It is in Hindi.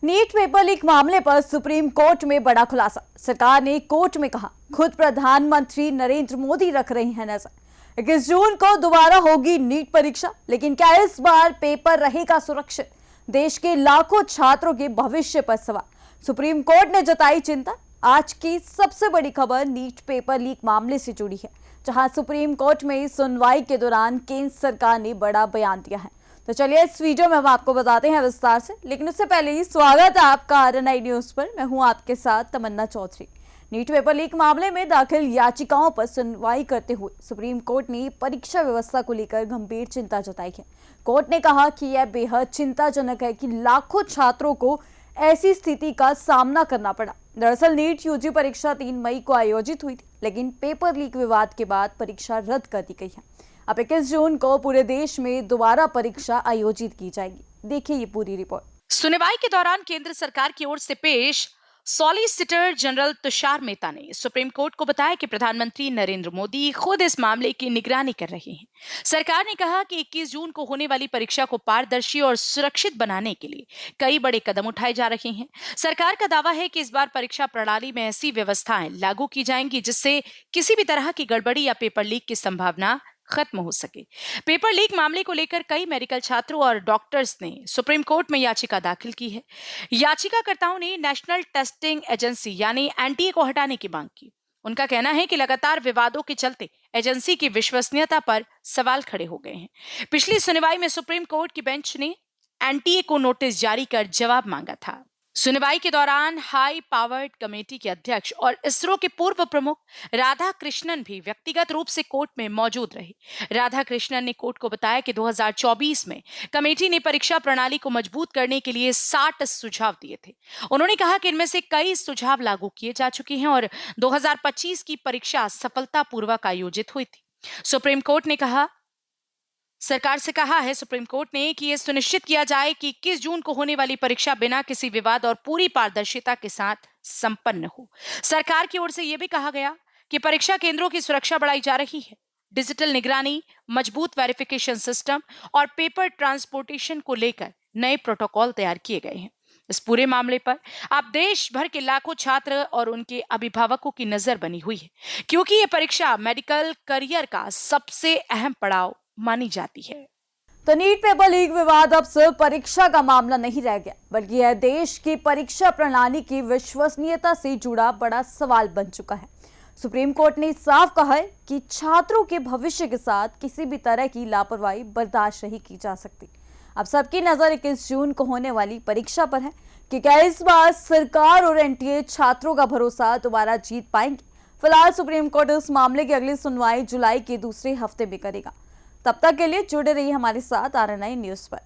नीट पेपर लीक मामले पर सुप्रीम कोर्ट में बड़ा खुलासा। सरकार ने कोर्ट में कहा, खुद प्रधानमंत्री नरेंद्र मोदी रख रहे हैं नजर। 21 जून को दोबारा होगी नीट परीक्षा, लेकिन क्या इस बार पेपर रहेगा सुरक्षित? देश के लाखों छात्रों के भविष्य पर सवाल। सुप्रीम कोर्ट ने जताई चिंता। आज की सबसे बड़ी खबर नीट पेपर लीक मामले से जुड़ी है, जहां सुप्रीम कोर्ट में सुनवाई के दौरान केंद्र सरकार ने बड़ा बयान दिया है। तो चलिए इस वीडियो में हम आपको बताते हैं विस्तार से, लेकिन उससे पहले ही स्वागत है आपका RNI न्यूज पर। मैं हूं आपके साथ तमन्ना चौधरी। नीट पेपर लीक मामले में दाखिल याचिकाओं पर सुनवाई करते हुए सुप्रीम कोर्ट ने परीक्षा व्यवस्था को लेकर गंभीर चिंता जताई है। कोर्ट ने कहा कि यह बेहद चिंताजनक है कि लाखों छात्रों को ऐसी स्थिति का सामना करना पड़ा। दरअसल नीट यूजी परीक्षा 3 मई को आयोजित हुई थी, लेकिन पेपर लीक विवाद के बाद परीक्षा रद्द कर दी गई है। अब 21 जून को पूरे देश में दोबारा परीक्षा आयोजित की जाएगी। देखिए ये पूरी रिपोर्ट। सुनवाई के दौरान केंद्र सरकार की ओर से पेश सॉलिसिटर जनरल तुषार मेहता ने सुप्रीम कोर्ट को बताया कि प्रधानमंत्री नरेंद्र मोदी खुद इस मामले की निगरानी कर रहे हैं। सरकार ने कहा कि 21 जून को होने वाली परीक्षा को पारदर्शी और सुरक्षित बनाने के लिए कई बड़े कदम उठाए जा रहे हैं। सरकार का दावा है कि इस बार परीक्षा प्रणाली में ऐसी व्यवस्थाएं लागू की जाएंगी जिससे किसी भी तरह की गड़बड़ी या पेपर लीक की संभावना खत्म हो सके। पेपर लीक मामले को लेकर कई मेडिकल छात्रों और डॉक्टर्स ने सुप्रीम कोर्ट में याचिका दाखिल की है। याचिकाकर्ताओं ने नेशनल टेस्टिंग एजेंसी यानी एनटीए को हटाने की मांग की। उनका कहना है कि लगातार विवादों के चलते एजेंसी की विश्वसनीयता पर सवाल खड़े हो गए हैं। पिछली सुनवाई में सुप्रीम कोर्ट की बेंच ने एनटीए को नोटिस जारी कर जवाब मांगा था। सुनवाई के दौरान हाई पावर्ड कमेटी के अध्यक्ष और इसरो के पूर्व प्रमुख राधा कृष्णन भी व्यक्तिगत रूप से कोर्ट में मौजूद रहे। राधा कृष्णन ने कोर्ट को बताया कि 2024 में कमेटी ने परीक्षा प्रणाली को मजबूत करने के लिए 60 सुझाव दिए थे। उन्होंने कहा कि इनमें से कई सुझाव लागू किए जा चुके हैं और 2025 की परीक्षा सफलतापूर्वक आयोजित हुई थी। सुप्रीम कोर्ट ने कि यह सुनिश्चित किया जाए कि 21 जून को होने वाली परीक्षा बिना किसी विवाद और पूरी पारदर्शिता के साथ संपन्न हो। सरकार की ओर से यह भी कहा गया कि परीक्षा केंद्रों की सुरक्षा बढ़ाई जा रही है। डिजिटल निगरानी, मजबूत वेरिफिकेशन सिस्टम और पेपर ट्रांसपोर्टेशन को लेकर नए प्रोटोकॉल तैयार किए गए हैं। इस पूरे मामले पर अब देश भर के लाखों छात्र और उनके अभिभावकों की नजर बनी हुई है, क्योंकि यह परीक्षा मेडिकल करियर का सबसे अहम पड़ाव मानी जाती है। तो नीट पेपर लीक विवाद अब सिर्फ परीक्षा का मामला नहीं रह गया, बल्कि यह देश की परीक्षा प्रणाली की विश्वसनीयता से जुड़ा बड़ा सवाल बन चुका है। सुप्रीम कोर्ट ने साफ कहा है कि छात्रों के भविष्य के साथ किसी भी तरह की लापरवाही बर्दाश्त नहीं की जा सकती। अब सबकी नजर 21 जून को होने वाली परीक्षा पर है कि क्या इस बार सरकार और एनटीए छात्रों का भरोसा दोबारा जीत पाएंगे। फिलहाल सुप्रीम कोर्ट इस मामले की अगली सुनवाई जुलाई के दूसरे हफ्ते में करेगा। तब तक के लिए जुड़े रहिए हमारे साथ RNI न्यूज पर।